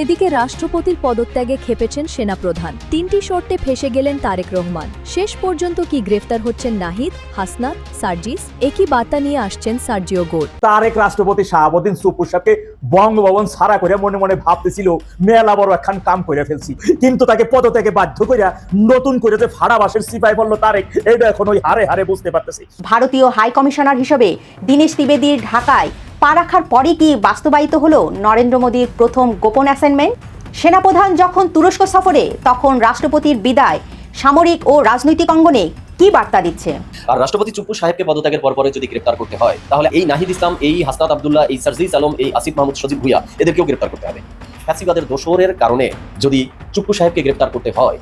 এদিকে রাষ্ট্রপতির পদত্যাগে ক্ষেপেছেন সেনাপ্রধান। ৩টি শর্তে ফেঁসে গেলেন তারেক রহমান। শেষ পর্যন্ত কি গ্রেফতার হচ্ছেন নাহিদ, হাসনাত, সার্জিস? একই বার্তা নিয়ে আসছেন সার্জিও গোর। তারেক রাষ্ট্রপতি শাহাবুদ্দিন চুপ্পুর সাথে বঙ্গভবন ছাড়া করে মনে মনে ভাবতেছিল মেলা বড় একখান কাম করে ফেলছি, কিন্তু তাকে পদত্যাগে বাধ্য করে নতুন করে যে ফাড়াবাসের সিপাই বলল তারেক, এটা এখন ওই হারে হারে বুঝতে পারতেছি। ভারতীয় হাই কমিশনার হিসেবে দীনেশ ত্রিবেদীর ঢাকায় পা রাখার পরই কি বাস্তবায়িত হলো নরেন্দ্র মোদীর প্রথম গোপন অ্যাসাইনমেন্ট? সেনাপ্রধান যখন তুরস্ক সফরে, তখন রাষ্ট্রপতির বিদায় সামরিক ও রাজনৈতিক অঙ্গনে কি বার্তা দিচ্ছে? আর রাষ্ট্রপতি চুপ্পু সাহেবকে পদত্যাগের পরে যদি গ্রেফতার করতে হয়, তাহলে এই নাহিদ ইসলাম, এই হাসনাত আব্দুল্লাহ, এই সার্জিস আলম, এই আসিফ মাহমুদ সজীব ভুইয়া, এদেরকেও গ্রেফতার করতে হবে। ফ্যাসিবাদের দোসরের কারণে যদি চুপ্পু সাহেবকে গ্রেফতার করতে হয়,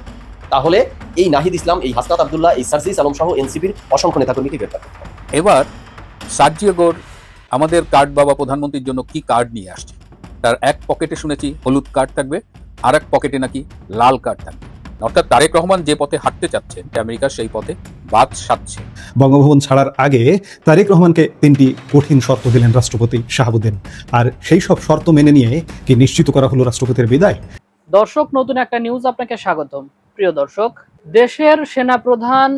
তাহলে এই নাহিদ ইসলাম, এই হাসনাত আব্দুল্লাহ, এই সার্জিস আলম সহ এনসিপির অসংখ্য নেতাকর্মীকে গ্রেফতার করতে হবে। এবার সার্জিও গোর আমাদের কার্ড বাবা প্রধানমন্ত্রীর জন্য কি কার্ড নিয়ে আসছে। তার এক পকেটে শুনেছি হলুদ কার্ড থাকবে, আর এক পকেটে নাকি লাল কার্ড থাকবে। অর্থাৎ তারেক রহমান যে পথে হাঁটতে চাচ্ছেন, আমেরিকা সেই পথে বাদ সাধছে। বঙ্গভবন ছাড়ার আগে তারেক রহমানকে 3টি কঠিন শর্ত দিলেন রাষ্ট্রপতি শাহাবুদ্দিন, আর সেই সব শর্ত মেনে নিয়ে কি নিশ্চিত করা হলো রাষ্ট্রপতির বিদায়? দর্শক, নতুন একটা নিউজ আপনাকে স্বাগতম। প্রিয় দর্শক, দেশের সেনাপ্রধান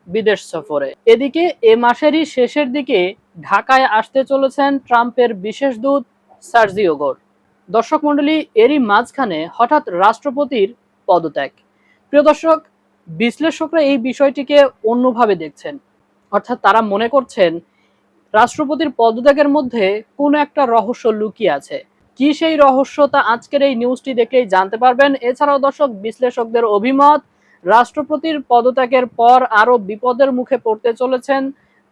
বিদেশ সফরে, এদিকে এ মাসেরই শেষের দিকে ঢাকায় আসতে চলেছেন ট্রাম্পের বিশেষ দূত সার্জিও গোর। দর্শক মণ্ডলী, এরই মাঝখানে হঠাৎ রাষ্ট্রপতির পদত্যাগ। প্রিয় দর্শক, বিশ্লেষকরা এই বিষয়টিকে অন্যভাবে দেখছেন। অর্থাৎ তারা মনে করছেন রাষ্ট্রপতির পদত্যাগের মধ্যে কোনো একটা রহস্য লুকিয়ে আছে। কি সেই রহস্য, তা আজকের এই নিউজটি দেখলেই জানতে পারবেন। এছাড়াও দর্শক, বিশ্লেষকদের অভিমত, রাষ্ট্রপতির পদত্যাগের পর আরো বিপদের মুখে পড়তে চলেছেন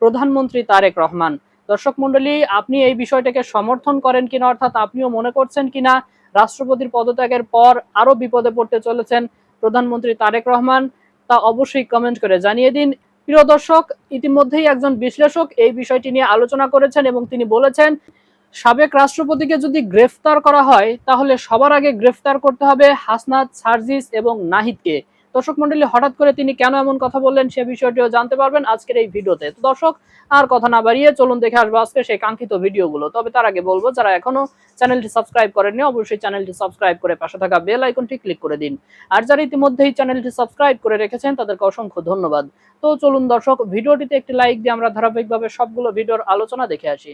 প্রধানমন্ত্রী তারেক রহমান। দর্শক মণ্ডলী, আপনি এই বিষয়টাকে সমর্থন করেন কিনা, অর্থাৎ আপনিও মনে করছেন কিনা রাষ্ট্রপতির পদত্যাগের পর আরো বিপদে পড়তে চলেছেন প্রধানমন্ত্রী তারেক রহমান, তা অবশ্যই কমেন্ট করে জানিয়ে দিন। প্রিয় দর্শক, ইতিমধ্যেই একজন বিশ্লেষক এই বিষয়টি নিয়ে আলোচনা করেছেন এবং তিনি বলেছেন, সাবেক রাষ্ট্রপতিকে যদি গ্রেফতার করা হয়, তাহলে সবার আগে গ্রেফতার করতে হবে হাসনাত, সার্জিস এবং নাহিদকে। দর্শক মণ্ডলী, হঠাৎ করে তিনি কেন এমন কথা বললেন সে বিষয়টিও জানতে পারবেন আজকের এই ভিডিওতে। তো দর্শক, আর কথা না বাড়িয়ে চলুন দেখে আসবো আজকে সেই কাঙ্ক্ষিত ভিডিওগুলো। তবে তার আগে বলবো, যারা এখনো চ্যানেলটি সাবস্ক্রাইব করেননি, অবশ্যই চ্যানেলটি সাবস্ক্রাইব করে পাশে থাকা বেল আইকনটি ক্লিক করে দিন। আর যারা ইতিমধ্যেই চ্যানেলটি সাবস্ক্রাইব করে রেখেছেন তাদেরকে অসংখ্য ধন্যবাদ। তো চলুন দর্শক, ভিডিওটিতে একটি লাইক দিয়ে আমরা ধারাবাহিকভাবে সবগুলো ভিডিওর আলোচনা দেখে আসি।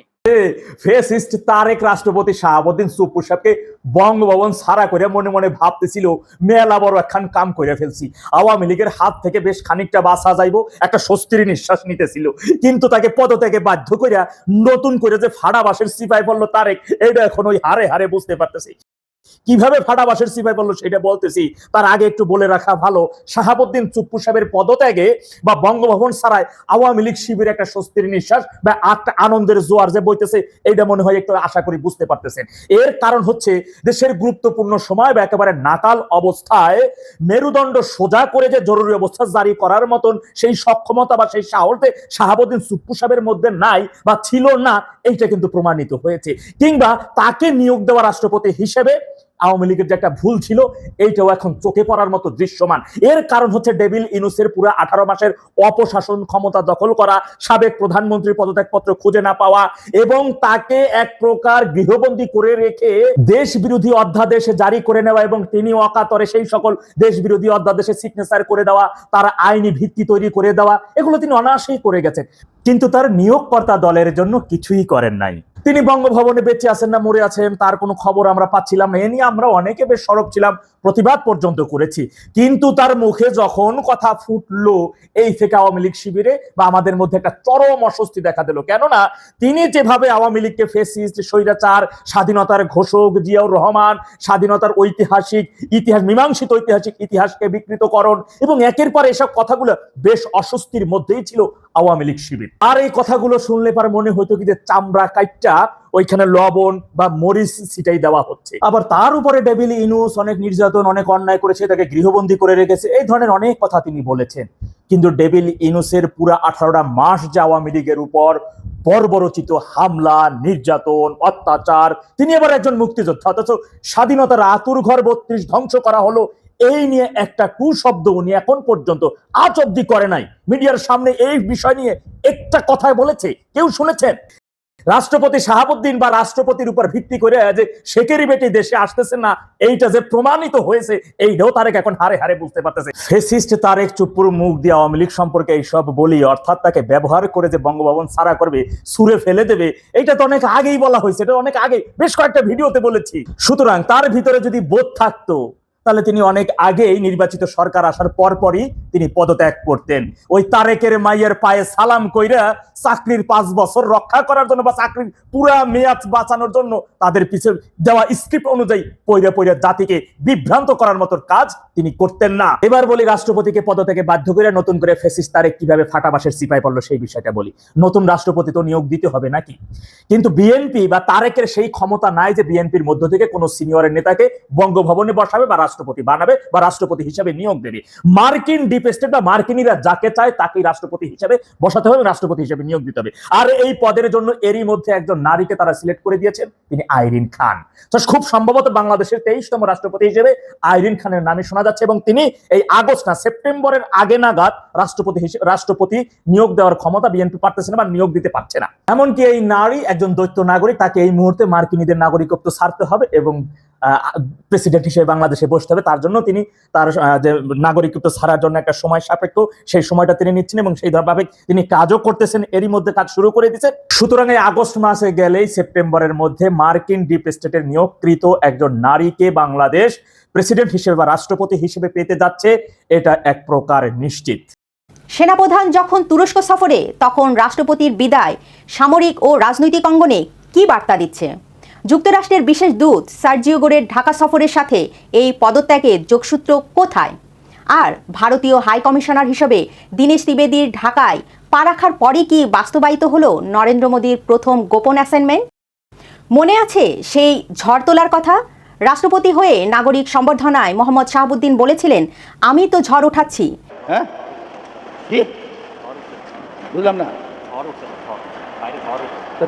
ফেসিস্ট তারেক রাষ্ট্রপতি শাহাবুদ্দিন চুপ্পুর সাথে বঙ্গভবন ছাড়া করে মনে মনে ভাবতেছিল মেলা বড় একখান কাম করে ফেলছি, আওয়ামী লীগের হাত থেকে বেশ খানিকটা বাঁচা যাইব, একটা স্বস্তির নিঃশ্বাস নিতেছিল, কিন্তু তাকে পদত্যাগে বাধ্য করে নতুন করে যে ফাড়াবাসের সিপাই বলল তারেক, এটা এখন ওই হারে হারে বুঝতে পারতেছি। কিভাবে ফাটাবাসের সিপাই বললো সেটা বলতেছি, তার আগে একটু বলে রাখা ভালো, শাহাবুদ্দিন চুপ্পু সাহেবের পদত্যাগে বা বঙ্গভবন ছাড়াই আওয়ামী লীগ শিবির একটা স্বস্তির নিঃশ্বাস বা একটা আনন্দের জোয়ার যে বইতেছে, এইটা মনে হয় একটু আশা করি বুঝতে পারতেছেন। এর কারণ হচ্ছে দেশের গুরুত্বপূর্ণ সময় বা একেবারে নাকাল অবস্থায় মেরুদণ্ড সোজা করে যে জরুরি অবস্থা জারি করার মতন সেই সক্ষমতা বা সেই সাহস শাহাবুদ্দিন চুপ্পু সাহেবের মধ্যে নাই বা ছিল না, এইটা কিন্তু প্রমাণিত হয়েছে। কিংবা তাকে নিয়োগ দেওয়া রাষ্ট্রপতি হিসেবে আওয়ামী লীগের যে একটা ভুল ছিল, এইটাও এখন চোখে পড়ার মতো দৃশ্যমান। এর কারণ হচ্ছে ডেভিল ইনুসের পুরো 18 মাসের অপশাসন ক্ষমতা দখল করা, সাবেক প্রধানমন্ত্রীর পদত্যাগপত্র খুঁজে না পাওয়া এবং তাকে এক প্রকার গৃহবন্দী করে রেখে দেশ বিরোধী অধ্যাদেশ জারি করে নেওয়া এবং তিনি অকাতরে সেই সকল দেশ বিরোধী অধ্যাদেশে সিগনেচার করে দেওয়া, তার আইনি ভিত্তি তৈরি করে দেওয়া, এগুলো তিনি অনায়াসেই করে গেছেন। কিন্তু তার নিয়োগকর্তা দলের জন্য কিছুই করেন নাই। তিনি বঙ্গভবনে বেঁচে আছেন না মরে আছেন তার কোনো খবর আমরা পাচ্ছিলাম না। এ নিয়ে আমরা অনেকে বেশ সরব ছিলাম, প্রতিবাদ পর্যন্ত করেছি। কিন্তু তার মুখে যখন কথা ফুটলো, এই থেকে আওয়ামী লীগ শিবিরে বা আমাদের মধ্যে একটা চরম অস্বস্তি দেখা দিল। কেননা তিনি যেভাবে আওয়ামী লীগকে ফেসিস্ট, স্বৈরাচার, স্বাধীনতার ঘোষক জিয়াউর রহমান, স্বাধীনতার ইতিহাস মীমাংসিত ঐতিহাসিক ইতিহাসকে বিকৃতকরণ এবং একের পর এসব কথাগুলো বেশ অস্বস্তির মধ্যেই ছিল আওয়ামী লীগ শিবির। আর এই কথাগুলো শুনলে পর মনে হইতো কি যে চামড়া কাইটটা ওইখানে লবণ বা মরিচ ছিটাই দেওয়া হচ্ছে। আবার তার উপরে ডেভিল ইনুস অনেক নির্যাতন, অনেক অন্যায় করেছে, তাকে গৃহবন্দী করে রেখেছে, এই ধরনের অনেক কথা তিনি বলেছেন। কিন্তু ডেভিল ইনুসের পুরা 18টা মাস যে আওয়ামী লীগের উপর বর্বরচিত হামলা, নির্যাতন, অত্যাচার, তিনি এবার একজন মুক্তিযোদ্ধা, অথচ স্বাধীনতার আতুর ঘর 32 ধ্বংস করা হলো, এই নিয়ে একটা টু শব্দ উনি এখন পর্যন্ত আজ অব্দি করে নাই। মিডিয়ার সামনে এই বিষয় নিয়ে একটা কথাই বলেছে, কেউ শুনেছেন? রাষ্ট্রপতি শাহাবুদ্দিন বা রাষ্ট্রপতির উপর ভিত্তি করে যে শেখেরি বেটি দেশে আসতেছে না, এইটা যে প্রমাণিত হয়েছে এইটাও তারেক এখন হারে হারে বুঝতে পারতেছে। ফেসিস্ট তারেক চুপ্পুর মুখ দিয়ে আওয়ামী লীগ সম্পর্কে এইসব বলি, অর্থাৎ তাকে ব্যবহার করে যে বঙ্গভবন ছাড়া করবে, সুরে ফেলে দেবে, এইটা তো অনেক আগেই বলা হয়েছে, এটা অনেক আগে বেশ কয়েকটা ভিডিওতে বলেছি। সুতরাং তার ভিতরে যদি বোধ থাকতো তাহলে তিনি অনেক আগেই নির্বাচিত সরকার আসার পরপরই তিনি পদত্যাগ করতেন। ওই তারেকের মাইয়ের পায়ে সালাম কইরা চাকরির 5 বছর রক্ষা করার জন্য বা চাকরির পুরা মেয়াদ বাঁচানোর জন্য তাদের পিছনে দেওয়া স্ক্রিপ্ট অনুযায়ী পয়রা পয়রা জাতিকে বিভ্রান্ত করার মতো কাজ তিনি করতেন না। এবার বলি রাষ্ট্রপতিকে পদত্যাগে বাধ্য করে নতুন করে ফ্যাসিস্ট তারেক কিভাবে ফাটাবাসের সিপাই পড়লো সেই বিষয়টা বলি। নতুন রাষ্ট্রপতি তো নিয়োগ দিতে হবে নাকি, কিন্তু বিএনপি বা তারেকের সেই ক্ষমতা নাই যে বিএনপির মধ্য থেকে কোনো সিনিয়রের নেতাকে বঙ্গভবনে বসাবে বা রাষ্ট্রপতি বানাবে বা রাষ্ট্রপতি হিসেবে নিয়োগ দেবে। মার্কিন ডিপ স্টেট বা মার্কিনীরা যাকে চায় তাকেই রাষ্ট্রপতি হিসেবে বসাতে হবে, রাষ্ট্রপতি হিসেবে নিয়োগ দিতে হবে। আর এই পদের জন্য এরই মধ্যে একজন নারীকে তারা সিলেক্ট করে দিয়েছেন, তিনি আইরিন খান। তো খুব সম্ভবত বাংলাদেশের 23তম রাষ্ট্রপতি হিসেবে আইরিন খানের নামে শোনা যাচ্ছে এবং তিনি এই আগস্ট না সেপ্টেম্বরের আগে নাগাদ রাষ্ট্রপতি নিয়োগ দেওয়ার ক্ষমতা বিএনপি পারতেছে না বা নিয়োগ দিতে পারছে না। এমনকি এই নারী একজন দ্বৈত নাগরিক, তাকে এই মুহূর্তে মার্কিনীদের নাগরিকত্ব ছাড়তে হবে এবং প্রেসিডেন্ট হিসেবে বাংলাদেশে বসতে হবে। তার জন্য তিনি তার যে নাগরিকত্ব ছাড়ার জন্য একটা সময় সাপেক্ষ সেই সময়টা তিনি নিচ্ছেন এবং সেই ভাবে তিনি কাজও করতেছেন, এরই মধ্যে কাজ শুরু করে দিয়েছেন। সুতরাং এই আগস্ট মাসে গেলেই সেপ্টেম্বরের মধ্যে মার্কিন ডিপ স্টেটের নিয়োগকৃত একজন নারীকে বাংলাদেশ প্রেসিডেন্ট হিসেবে বা রাষ্ট্রপতি হিসেবে পেতে যাচ্ছে, এটা এক প্রকার নিশ্চিত। সেনাপ্রধান যখন তুরস্ক সফরে তখন রাষ্ট্রপতির বিদায় সামরিক ও রাজনৈতিক অঙ্গনে কি বার্তা দিচ্ছে? যুক্তরাষ্ট্রের বিশেষ দূত সার্জিও গোরের ঢাকা সফরের সাথে এই পদত্যাগের যোগসূত্র কোথায়? আর ভারতীয় হাই কমিশনার হিসেবে দীনেশ ত্রিবেদীর ঢাকায় পা রাখার পরই কি বাস্তবায়িত হলো নরেন্দ্র মোদীর প্রথম গোপন অ্যাসাইনমেন্ট? মনে আছে সেই ঝড় তোলার কথা? রাষ্ট্রপতি হয়ে নাগরিক সম্বর্ধনায় মোহাম্মদ শাহাবুদ্দিন বলেছিলেন, আমি তো ঝড় উঠাচ্ছি। হ্যাঁ, বুঝলাম না।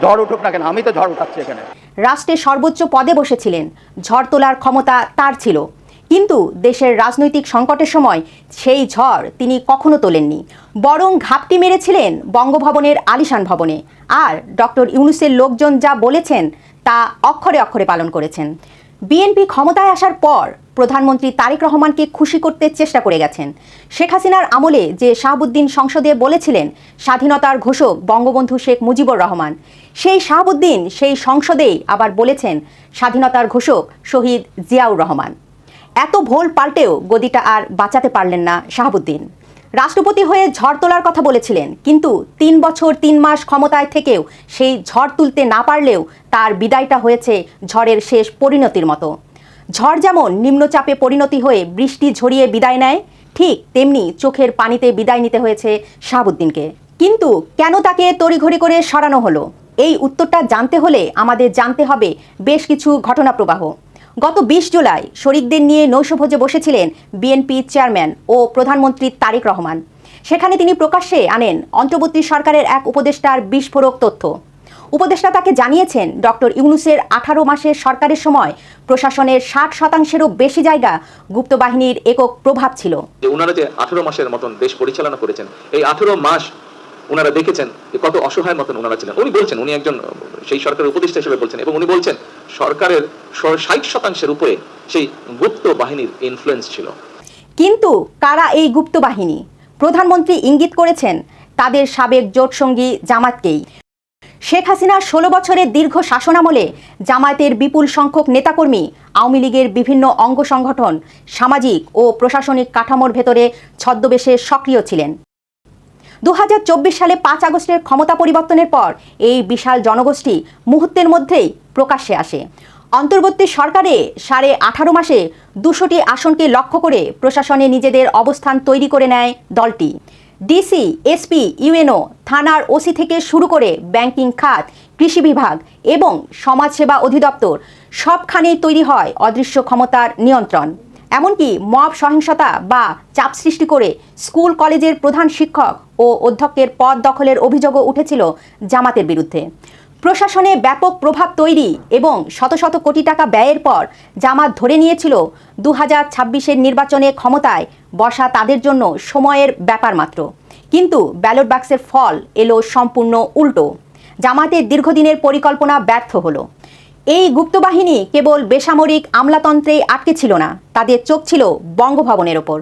ঝড় উঠুক না কেন, আমি তো ঝড় উঠাচ্ছি এখানে। রাষ্ট্রের সর্বোচ্চ পদে বসেছিলেন, ঝড় তোলার ক্ষমতা তার ছিল, কিন্তু দেশের রাজনৈতিক সংকটের সময় সেই ঝড় তিনি কখনো তোলেননি, বরং ঘাপটি মেরেছিলেন বঙ্গভবনের আলিশান ভবনে। আর ডক্টর ইউনূসের লোকজন যা বলেছেন তা অক্ষরে অক্ষরে পালন করেছেন। বিএনপি ক্ষমতায় আসার পর প্রধানমন্ত্রী তারেক রহমানকে খুশি করতে চেষ্টা করে গেছেন। শেখ হাসিনার আমলে যে শাহাবুদ্দিন সংসদে বলেছিলেন স্বাধীনতার ঘোষক বঙ্গবন্ধু শেখ মুজিবুর রহমান, সেই শাহাবুদ্দিন সেই সংসদেই আবার বলেছেন স্বাধীনতার ঘোষক শহীদ জিয়াউর রহমান। এত ভোল পাল্টেও গদিটা আর বাঁচাতে পারলেন না শাহাবুদ্দিন। রাষ্ট্রপতি হয়ে ঝড় তোলার কথা বলেছিলেন, কিন্তু 3 বছর 3 মাস ক্ষমতায় থেকেও সেই ঝড় তুলতে না পারলেও তার বিদায়টা হয়েছে ঝড়ের শেষ পরিণতির মতো। ঝড় যেমন নিম্নচাপে পরিণতি হয়ে বৃষ্টি ঝরিয়ে বিদায় নেয়, ঠিক তেমনি চোখের পানিতে বিদায় নিতে হয়েছে শাহাবুদ্দিনকে। কিন্তু কেন তাকে তড়িঘড়ি করে সরানো হলো? এই উত্তরটা জানতে হলে আমাদের জানতে হবে বেশ কিছু ঘটনা প্রবাহ। গত 20 জুলাই শরিকদের নিয়ে নৈশভোজে বসেছিলেন বিএনপি চেয়ারম্যান ও প্রধানমন্ত্রী তারেক রহমান। সেখানে তিনি প্রকাশ্যে আনেন অন্তর্বর্তী সরকারের এক উপদেষ্টার বিস্ফোরক তথ্য। উপদেষ্টা তাকে জানিয়েছেন ডক্টর ইউনূসের 18 মাসের সরকারের সময় প্রশাসনের 60%-এরও বেশি জায়গা গুপ্ত বাহিনীর একক প্রভাব ছিল। ওনারা যে 18 মাসের মতন দেশ পরিচালনা করেছেন, এই 18 মাস ওনারা দেখেছেন কত অসহায় মতন ওনারা ছিলেন। উনি বলছেন, উনি একজন সেই সরকারের উপদেষ্টা হিসেবে বলছেন, এবং উনি বলছেন সরকারের 60%-এর উপরে সেই গুপ্ত বাহিনীর ইনফ্লুয়েন্স ছিল। কিন্তু কারা এই গুপ্ত বাহিনী? প্রধানমন্ত্রী ইঙ্গিত করেছেন তাদের সাবেক জোটসঙ্গী জামাতকেই। শেখ হাসিনার 16 বছরের দীর্ঘ শাসনামলে জামায়াতের বিপুল সংখ্যক নেতাকর্মী আওয়ামী লীগের বিভিন্ন অঙ্গ সংগঠন, সামাজিক ও প্রশাসনিক কাঠামোর ভেতরে ছদ্মবেশে সক্রিয় ছিলেন। 2024 সালে 5 আগস্টের ক্ষমতা পরিবর্তনের পর এই বিশাল জনগোষ্ঠী মুহূর্তের মধ্যেই প্রকাশ্যে আসে। অন্তর্বর্তী সরকারে 18.5 মাসে 200টি আসনকে লক্ষ্য করে প্রশাসনে নিজেদের অবস্থান তৈরি করে নেয় দলটি। ডিসি, এসপি, ইউএনও, থানার ওসি থেকে শুরু করে ব্যাংকিং খাত, কৃষি বিভাগ এবং সমাজসেবা অধিদপ্তর সবখানেই তৈরি হয় অদৃশ্য ক্ষমতার নিয়ন্ত্রণ। এমনকি মব সহিংসতা বা চাপ সৃষ্টি করে স্কুল কলেজের প্রধান শিক্ষক ও অধ্যক্ষের পদ দখলের অভিযোগও উঠেছিল জামাতের বিরুদ্ধে। প্রশাসনে ব্যাপক প্রভাব তৈরি এবং শত শত কোটি টাকা ব্যয়ের পর জামাত ধরে নিয়েছিল 2026-এর নির্বাচনে ক্ষমতায় বসা তাদের জন্য সময়ের ব্যাপার মাত্র। কিন্তু ব্যালট বাক্সের ফল এলো সম্পূর্ণ উল্টো। জামায়াতের দীর্ঘদিনের পরিকল্পনা ব্যর্থ হলো। এই গুপ্তবাহিনী কেবল বেসামরিক আমলাতন্ত্রে আটকে ছিল না, তাদের চোখ ছিল বঙ্গভবনের ওপর।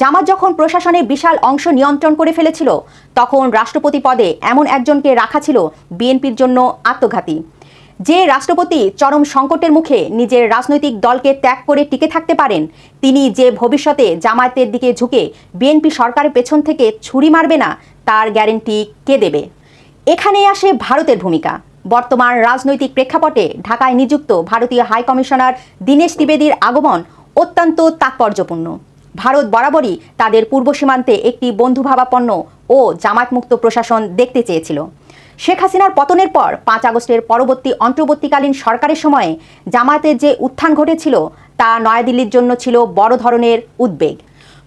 জামাত যখন প্রশাসনের বিশাল অংশ নিয়ন্ত্রণ করে ফেলেছিল, তখন রাষ্ট্রপতি পদে এমন একজনকে রাখা ছিল বিএনপির জন্য আত্মঘাতী। যে রাষ্ট্রপতি চরম সংকটের মুখে নিজের রাজনৈতিক দলকে ত্যাগ করে টিকে থাকতে পারেন, তিনি যে ভবিষ্যতে জামায়াতের দিকে ঝুঁকে বিএনপি সরকারের পেছন থেকে ছুরি মারবে না, তার গ্যারান্টি কে দেবে? এখানেই আসে ভারতের ভূমিকা। বর্তমান রাজনৈতিক প্রেক্ষাপটে ঢাকায় নিযুক্ত ভারতীয় হাই কমিশনার দীনেশ ত্রিবেদীর আগমন অত্যন্ত তাৎপর্যপূর্ণ। ভারত বরাবরই তাদের পূর্ব সীমান্তে একটি বন্ধুভাবাপন্ন ও জামায়াতমুক্ত প্রশাসন দেখতে চেয়েছিল। শেখ হাসিনার পতনের পর 5 আগস্টের পরবর্তী অন্তর্বর্তীকালীন সরকারের সময়ে জামায়াতের যে উত্থান ঘটেছিল, তা নয়াদিল্লির জন্য ছিল বড় ধরনের উদ্বেগ।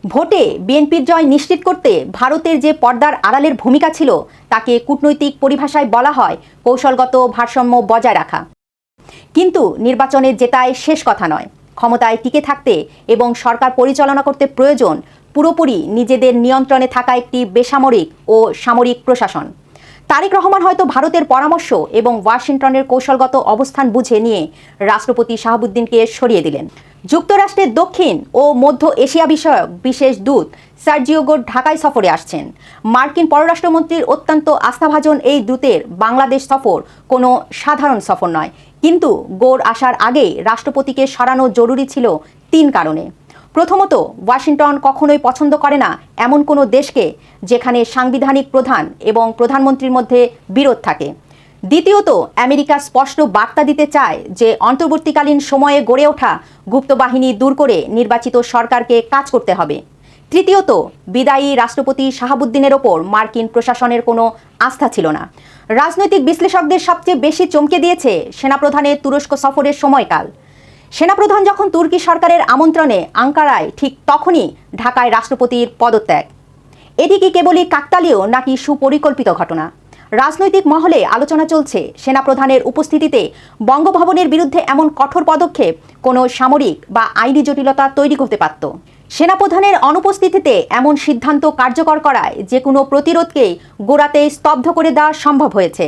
ভোটে বিএনপির জয় নিশ্চিত করতে ভারতের যে পর্দার আড়ালের ভূমিকা ছিল, তাকে কূটনৈতিক পরিভাষায় বলা হয় কৌশলগত ভারসাম্য বজায় রাখা। কিন্তু নির্বাচনে জেতাই শেষ কথা নয়। ক্ষমতায় টিকে থাকতে এবং সরকার পরিচালনা করতে প্রয়োজন পুরোপুরি নিজেদের নিয়ন্ত্রণে থাকা একটি বেসামরিক ও সামরিক প্রশাসন। তারেক রহমান হয়তো ভারতের পরামর্শ এবং ওয়াশিংটনের কৌশলগত অবস্থান বুঝে নিয়ে রাষ্ট্রপতি শাহাবুদ্দিনকে সরিয়ে দিলেন। যুক্তরাষ্ট্রের দক্ষিণ ও মধ্য এশিয়া বিষয়ক বিশেষ দূত সার্জিও গোর ঢাকায় সফরে আসছেন। মার্কিন পররাষ্ট্রমন্ত্রীর অত্যন্ত আস্থাভাজন এই দূতের বাংলাদেশ সফর কোনো সাধারণ সফর নয়, কিন্তু গোর আসার আগে রাষ্ট্রপতিকে সরানো জরুরি ছিল 3 কারণে। প্রথমত, ওয়াশিংটন কখনোই পছন্দ করে না এমন কোনো দেশকে যেখানে সাংবিধানিক প্রধান এবং প্রধানমন্ত্রীর মধ্যে বিরোধ থাকে। দ্বিতীয়ত, আমেরিকা স্পষ্ট বার্তা দিতে চায় যে অন্তর্বর্তীকালীন সময়ে গড়ে ওঠা গুপ্তবাহিনী দূর করে নির্বাচিত সরকারকে কাজ করতে হবে। তৃতীয়ত, বিদায়ী রাষ্ট্রপতি শাহাবুদ্দিনের ওপর মার্কিন প্রশাসনের কোনো আস্থা ছিল না। রাজনৈতিক বিশ্লেষকদের সবচেয়ে বেশি চমকে দিয়েছে সেনাপ্রধানের তুরস্ক সফরের সময়কাল। সেনাপ্রধান যখন তুর্কি সরকারের আমন্ত্রণে আঙ্কারায়, ঠিক তখনই ঢাকায় রাষ্ট্রপতির পদত্যাগ। এটি কি কেবলই কাকতালীয় নাকি সুপরিকল্পিত ঘটনা? রাজনৈতিক মহলে আলোচনা চলছে, সেনাপ্রধানের উপস্থিতিতে বঙ্গভবনের বিরুদ্ধে এমন কঠোর পদক্ষেপ কোনো সামরিক বা আইনি জটিলতা তৈরি করতে পারত। সেনাপ্রধানের অনুপস্থিতিতে এমন সিদ্ধান্ত কার্যকর করায় যে কোনো প্রতিরোধকেই গোড়াতেই স্তব্ধ করে দেওয়া সম্ভব হয়েছে।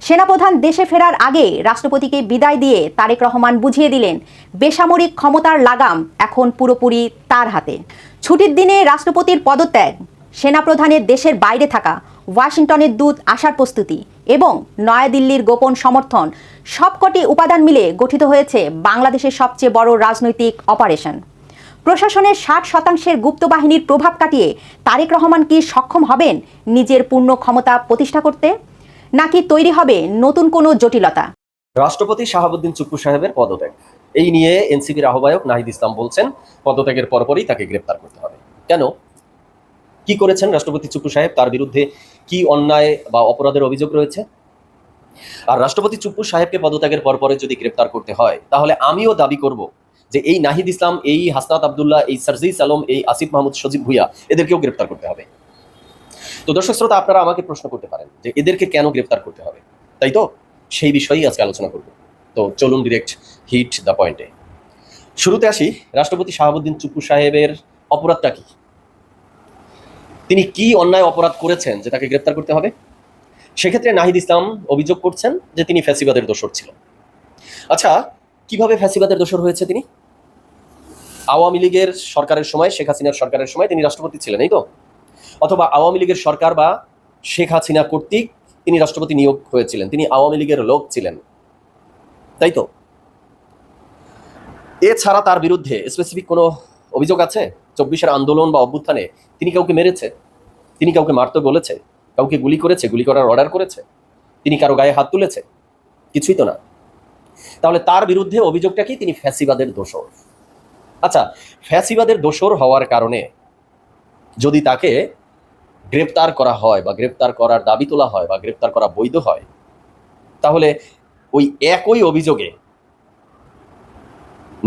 সেনাপ্রধান দেশে ফেরার আগে রাষ্ট্রপতিকে বিদায় দিয়ে তারেক রহমান বুঝিয়ে দিলেন, বেসামরিক ক্ষমতার লাগাম এখন পুরোপুরি তার হাতে। ছুটির দিনে রাষ্ট্রপতির পদত্যাগ, সেনাপ্রধানের দেশের বাইরে থাকা, ওয়াশিংটনের দূত আসার প্রস্তুতি এবং নয়াদিল্লির গোপন সমর্থন, সবকটি উপাদান মিলে গঠিত হয়েছে বাংলাদেশের সবচেয়ে বড় রাজনৈতিক অপারেশন। প্রশাসনের 60% গুপ্ত বাহিনীর প্রভাব কাটিয়ে তারেক রহমান কি সক্ষম হবেন নিজের পূর্ণ ক্ষমতা প্রতিষ্ঠা করতে, নাকি তৈরি হবে নতুন কোনো জটিলতা? রাষ্ট্রপতি শাহাবুদ্দিন চুপ্পু সাহেবের পদত্যাগ, এই নিয়ে এনসিপির আহ্বায়ক নাহিদ ইসলাম বলছেন পদত্যাগের পরপরই তাকে গ্রেপ্তার করতে হবে। কেন? কি করেছেন রাষ্ট্রপতি চুপ্পু সাহেব? তার বিরুদ্ধে কি অন্যায় বা অপরাধের অভিযোগ রয়েছে? আর রাষ্ট্রপতি চুপ্পু সাহেবকে পদত্যাগের পরপরে যদি গ্রেপ্তার করতে হয়, তাহলে আমিও দাবি করব যে এই নাহিদ ইসলাম, এই হাসনাত আবদুল্লাহ, এই সার্জিস আলম, এই আসিফ মাহমুদ সজীব ভুইয়া, এদেরকেও গ্রেপ্তার করতে হবে। তো দর্শক শ্রোতা, আপনারা আমাকে প্রশ্ন করতে পারেন যে এদেরকে কেন গ্রেপ্তার করতে হবে, তাই তো? সেই বিষয়েই আজকে আলোচনা করব। তো চলুন ডিরেক্ট হিট দ্য পয়েন্টে। শুরুতে আসি, রাষ্ট্রপতি শাহাবুদ্দিন চুপ্পু সাহেবের অপরাধটা কি? তিনি কি অন্যায় অপরাধ করেছেন যে তাকে গ্রেপ্তার করতে হবে? সেক্ষেত্রে নাহিদ ইসলাম অভিযোগ করছেন যে তিনি ফ্যাসিবাদের দোসর ছিল। আচ্ছা, কিভাবে ফ্যাসিবাদের দোসর হয়েছে তিনি? আওয়ামী লীগের সরকারের সময়, শেখ হাসিনার সরকারের সময় তিনি রাষ্ট্রপতি ছিলেন, এই তো? অথবা আওয়ামী লীগের সরকার বা শেখ হাসিনা কর্তৃক তিনি রাষ্ট্রপতি নিয়োগ হয়েছিলেন, তিনি আওয়ামী লীগের লোক ছিলেন, তাই তো? এছাড়া তার বিরুদ্ধে স্পেসিফিক কোনো অভিযোগ আছে? 24-এর আন্দোলন বা অভ্যুত্থানে তিনি কাউকে মেরেছে, তিনি কাউকে মারতে বলেছে, কাউকে গুলি করেছে, গুলি করার অর্ডার করেছে, তিনি কারো গায়ে হাত তুলেছে? কিছুই তো না। তাহলে তার বিরুদ্ধে অভিযোগটা কি? তিনি ফ্যাসিবাদের দোসর। আচ্ছা, ফ্যাসিবাদের দোসর হওয়ার কারণে যদি তাকে গ্রেপ্তার করা হয় বা গ্রেপ্তার করার দাবি তোলা হয় বা গ্রেপ্তার করা বৈধ হয়, তাহলে ওই একই অভিযোগে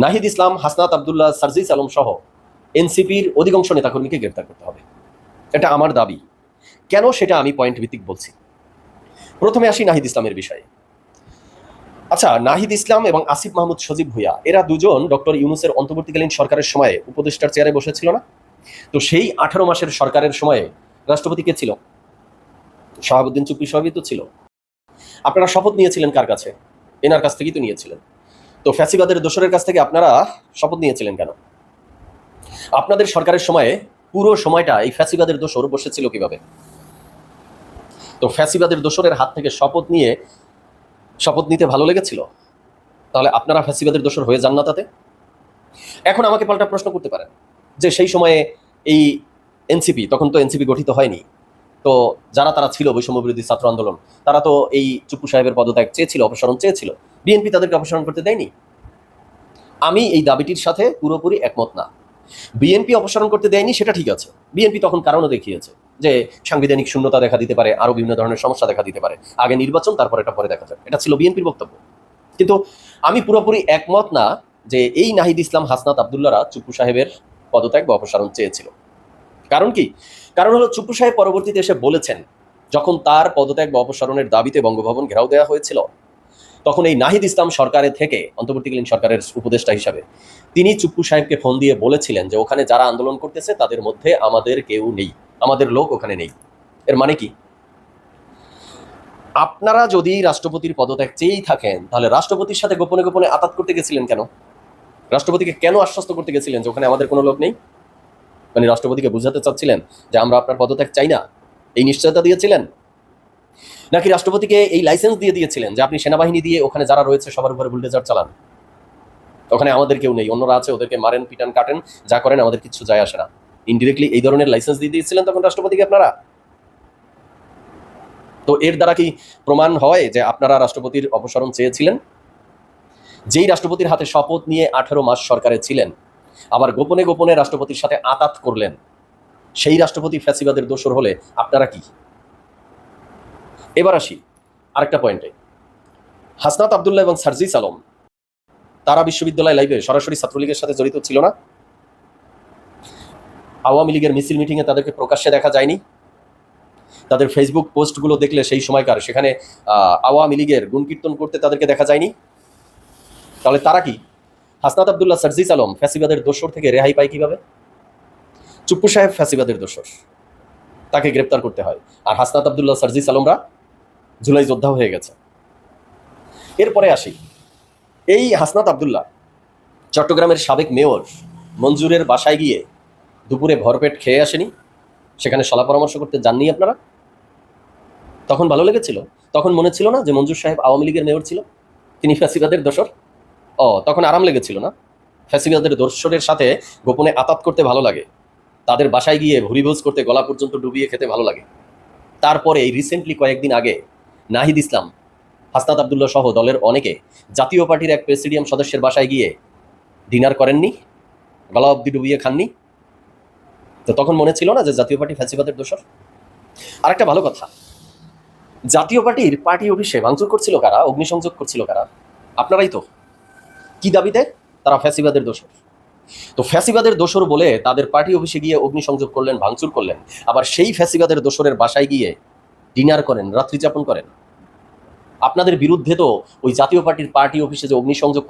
নাহিদ ইসলাম, হাসনাত আবদুল্লাহ, সার্জিস আলম সহ এনসিপির অধিকাংশ নেতাকর্মীকে গ্রেপ্তার করতে হবে। এটা আমার দাবি। কেন সেটা আমি পয়েন্ট ভিত্তিক বলছি। প্রথমে আসি নাহিদ ইসলামের বিষয়ে। আচ্ছা, নাহিদ ইসলাম এবং আসিফ মাহমুদ সজীব ভুইয়া, এরা দুজন ডক্টর ইউনূসের অন্তর্বর্তীকালীন সরকারের সময়ে উপদেষ্টার চেয়ারে বসেছিল না? তো সেই 18 মাসের সরকারের সময়ে রাষ্ট্রপতি কে ছিল? শাহাবুদ্দিন চুপ্পু সাহেবই তো ছিল। আপনারা শপথ নিয়েছিলেন কার কাছে? এনার কাছ থেকেই তো নিয়েছিলেন। তো ফ্যাসিবাদের দোসরের কাছ থেকে আপনারা শপথ নিয়েছিলেন কেন? আপনাদের সরকারের সময়ে পুরো সময়টা এই ফ্যাসিবাদের দোসর বসেছিল কিভাবে? তো ফ্যাসিবাদের দোসরের হাত থেকে শপথ নিতে ভালো লেগেছিল? তাহলে আপনারা ফ্যাসিবাদের দোসর হয়ে যান না তাতে? এখন আমাকে পাল্টা প্রশ্ন করতে পারেন যে সেই সময়ে এই এনসিপি, তখন তো এনসিপি গঠিত হয়নি, তো যারা তারা ছিল বৈষম্য বিরোধী ছাত্র আন্দোলন, তারা তো এই চুপ্পু সাহেবের পদত্যাগ চেয়েছিল, অপসারণ চেয়েছিল, বিএনপি তাদেরকে অপসারণ করতে দেয়নি। আমি এই দাবিটির সাথে পুরোপুরি একমত না। বিএনপি অপসারণ করতে দেয়নি সেটা ঠিক আছে, বিএনপি তখন কারণও দেখিয়েছে যে সাংবিধানিক শূন্যতা দেখা দিতে পারে, আরো বিভিন্ন ধরনের সমস্যা দেখা দিতে পারে, আগে নির্বাচন তারপর এটা পরে দেখা যাবে, এটা ছিল বিএনপির বক্তব্য। কিন্তু আমি পুরোপুরি একমত না যে এই নাহিদ ইসলাম, হাসনাত আব্দুল্লাহরা চুপ্পু সাহেবের পদত্যাগ বা অপসারণ চেয়েছিল। কারণ কি? কারণ হলো চুপ্পু সাহেব পরবর্তীতে এসে বলেছেন, যখন তার পদত্যাগ বা অপসারণের দাবিতে বঙ্গভবন ঘেরাও দেওয়া হয়েছিল, তখন এই নাহিদ ইসলাম সরকারের থেকে, অন্তর্বর্তীকালীন সরকারের উপদেষ্টা হিসাবে, তিনি চুপ্পু সাহেবকে ফোন দিয়ে বলেছিলেন যে ওখানে যারা আন্দোলন করতেছে তাদের মধ্যে আমাদের কেউ নেই, আমাদের লোক ওখানে নেই। এর মানে কি? আপনারা যদি রাষ্ট্রপতির পদত্যাগ চেয়েই থাকেন, তাহলে রাষ্ট্রপতির সাথে গোপনে গোপনে আতাত করতে গেছিলেন কেন? রাষ্ট্রপতিকে কেন আশ্বস্ত করতে গেছিলেন যে ওখানে আমাদের কোনো লোক নেই? মানে রাষ্ট্রপতিকে বুঝাতে চাচ্ছিলেন যে আমরা আপনার পদত্যাগ চাই না, এই নিশ্চয়তা দিয়েছিলেন? নাকি রাষ্ট্রপতিকে এই লাইসেন্স দিয়ে দিয়েছিলেন যে আপনি সেনাবাহিনী দিয়ে ওখানে যারা রয়েছে সবার উপরে বুলডোজার চালান, ওখানে আমাদের কেউ নেই, অন্যরা আছে, ওদেরকে মারেন, পিটান, কাটেন, যা করেন, আমাদের কিচ্ছু যায় আসে না? ইনডিরেক্টলি এই ধরনের লাইসেন্স দিয়ে দিয়েছিলেন তখন রাষ্ট্রপতিকে আপনারা। তো এর দ্বারা কি প্রমাণ হয় যে আপনারা রাষ্ট্রপতির অপসারণ চেয়েছিলেন? যেই রাষ্ট্রপতির হাতে শপথ নিয়ে 18 মাস সরকারে ছিলেন, আবার গোপনে গোপনে রাষ্ট্রপতির সাথে আতাত করলেন, সেই রাষ্ট্রপতি ফ্যাসিবাদের দোসর হলে আপনারা কি? এবার আসি আরেকটা পয়েন্টে। হাসনাত আব্দুল্লাহ এবং সার্জিস আলম, তারা বিশ্ববিদ্যালয় লাইভে সরাসরি ছাত্রলীগের সাথে জড়িত ছিল না? আওয়ামী লীগের মিছিল মিটিংয়ে তাদেরকে প্রকাশ্যে দেখা যায়নি? তাদের ফেসবুক পোস্টগুলো দেখলে সেই সময়কার সেখানে আওয়ামী লীগের গুণকীর্তন করতে তাদেরকে দেখা যায়নি? তাহলে তারা কি? হাসনাত আব্দুল্লাহ, সার্জিস আলম ফ্যাসিবাদের দোসর থেকে রেহাই পায় কিভাবে? চুপ্পু সাহেব ফ্যাসিবাদের দোসর, তাকে গ্রেপ্তার করতে হয়, আর হাসনাত আব্দুল্লাহ, সার্জিস আলমরা জুলাই যোদ্ধা হয়ে গেছে। এরপরে আসি, এই হাসনাত আব্দুল্লাহ চট্টগ্রামের সাবেক মেয়র মঞ্জুরের বাসায় গিয়ে দুপুরে ভরপেট খেয়ে আসেনি? সেখানে সলা পরামর্শ করতে যাননি আপনারা? তখন ভালো লেগেছিল? তখন মনে ছিল না যে মঞ্জুর সাহেব আওয়ামী লীগের মেয়র ছিল, তিনি ফ্যাসিবাদের দোসর? তখন আরাম লেগেছিল না? ফ্যাসিবাদের দোসরের সাথে গোপনে আতাত করতে ভালো লাগে, তাদের বাসায় গিয়ে ভুরিভোজ করতে, গলা পর্যন্ত ডুবিয়ে খেতে ভালো লাগে। তারপরে এই রিসেন্টলি কয়েকদিন আগে নাহিদ ইসলাম, হাসনাত আব্দুল্লাহ সহ দলের অনেকে জাতীয় পার্টির এক প্রেসিডিয়াম সদস্যের বাসায় গিয়ে ডিনার করেননি? গলা অব্দি ডুবিয়ে খাননি? তো তখন মনে ছিল না যে জাতীয় পার্টি ফ্যাসিবাদের দোসর? আরেকটা ভালো কথা, জাতীয় পার্টির পার্টি অফিসে ভাঙচুর করছিল কারা, অগ্নিসংযোগ করছিল কারা? আপনারাই তো। কি দাবিতে? তারা ফ্যাসিবাদের দোসর। তো ফ্যাসিবাদের দোসর বলে তাদের পার্টি অফিসে গিয়ে অগ্নিসংযোগ করলেন, ভাঙচুর করলেন, আবার সেই ফ্যাসিবাদের দোসরের বাসায় গিয়ে ডিনার করেন, রাত্রি যাপন করেন। আপনাদের বিরুদ্ধে তো ওই জাতীয় পার্টির পার্টি অফিসে যে অগ্নিসংযোগ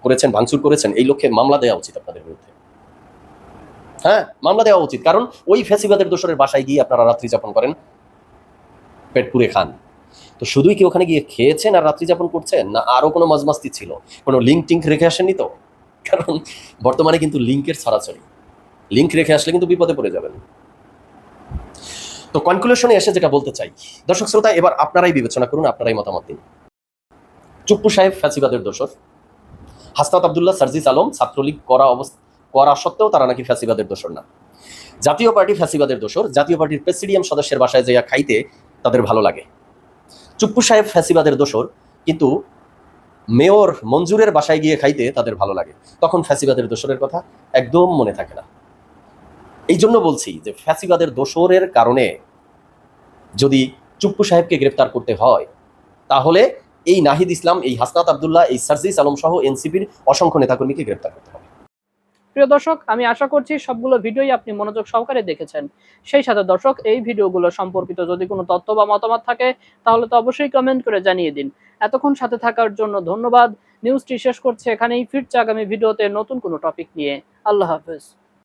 করেছেন, ভাঙচুর করেছেন, এই লক্ষ্যে মামলা দেওয়া উচিত আপনাদের বিরুদ্ধে। হ্যাঁ, মামলা দেওয়া উচিত, কারণ ওই ফ্যাসিবাদের দোসরের বাসায় গিয়ে আপনারা রাত্রি যাপন করেন, পেট পুরে খান। তো শুধুই কি ওখানে গিয়ে খেয়েছেন আর রাত্রি যাপন করছেন, না আরো কোনো মজমাস্তি ছিল? কোনো লিঙ্ক টিঙ্ক রেখে আসেননি তো? কারণ বর্তমানে কিন্তু লিঙ্কের ছড়াছড়ি, লিঙ্ক রেখে আসলে কিন্তু বিপদে পড়ে যাবেন। তো কনক্লুশনে এসে যেটা বলতে চাই, দর্শক শ্রোতা, এবার আপনারাই বিবেচনা করুন, আপনারাই মতামত দিন। চুপ্পু সাহেব ফ্যাসিবাদের দোসর, হাসনাত আব্দুল্লাহ, সার্জিস আলম ছাত্রলীগ করা সত্ত্বেও তারা নাকি ফ্যাসিবাদের দোসর না। জাতীয় পার্টি ফ্যাসিবাদের দোসর, জাতীয় পার্টির প্রেসিডিয়াম সদস্যের বাসায় যাইয়া খাইতে তাদের ভালো লাগে। চুপ্পু সাহেব ফ্যাসিবাদের দোসর, কিন্তু মেয়র মঞ্জুরের বাসায় গিয়ে খাইতে তাদের ভালো লাগে। তখন ফ্যাসিবাদের দোসরের কথা একদম মনে থাকে না। এই জন্য বলছি যে ফ্যাসিবাদের দোসরের কারণে যদি চুপ্পু সাহেবকে গ্রেফতার করতে হয়, তাহলে এই নাহিদ ইসলাম, এই হাসনাত আব্দুল্লাহ, এই সার্জিস আলম সহ এনসিপির অসংখ্য নেতাকর্মীকে গ্রেফতার করতে হবে। প্রিয় দর্শক, আমি আশা করছি সবগুলো ভিডিওই আপনি মনোযোগ সহকারে দেখেছেন। সেই সাথে দর্শক, এই ভিডিওগুলো সম্পর্কিত যদি কোনো তথ্য বা মতামত থাকে তাহলে তো অবশ্যই কমেন্ট করে জানিয়ে দিন। এতক্ষণ সাথে থাকার জন্য ধন্যবাদ। নিউজটি শেষ করছে এখানেই, ফিরছে আগামী ভিডিওতে নতুন কোনো টপিক নিয়ে। আল্লাহ হাফেজ।